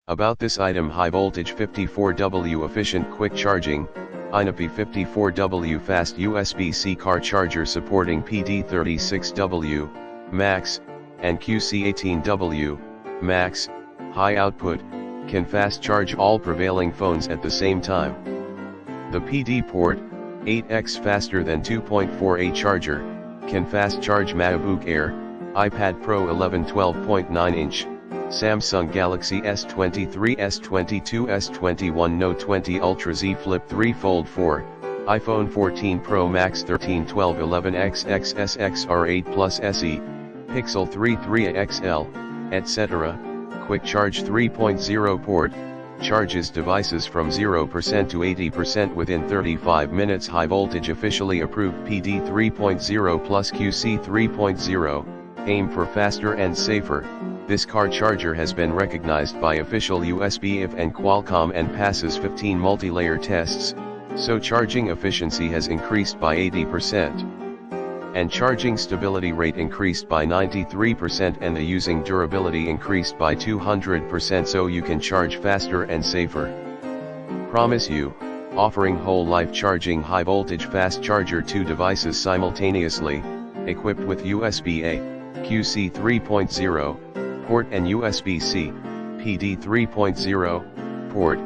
About this item: high voltage 54W efficient quick charging, AINOPE 54W fast USB-C car charger supporting PD36W, max, and QC18W, max, high output, can fast charge all prevailing phones at the same time. The PD port, 8x faster than 2.4A charger, can fast charge MacBook Air, iPad Pro 11 12.9 inch, Samsung Galaxy S23, S22, S21 Note 20 Ultra, Z Flip 3 Fold 4, iPhone 14 Pro Max 13 12 11 XXS XR8 Plus SE, Pixel 3 3 XL, etc. Quick Charge 3.0 port, charges devices from 0% to 80% within 35 minutes. High voltage officially approved PD 3.0 plus QC 3.0, aim for faster and safer. This car charger has been recognized by official USB IF and Qualcomm and passes 15 multi-layer tests, so charging efficiency has increased by 80%. And charging stability rate increased by 93% and the using durability increased by 200%, so you can charge faster and safer. Promise you, offering whole life charging high voltage fast charger, 2 devices simultaneously, equipped with USB-A, QC 3.0, port and USB-C, PD 3.0, port,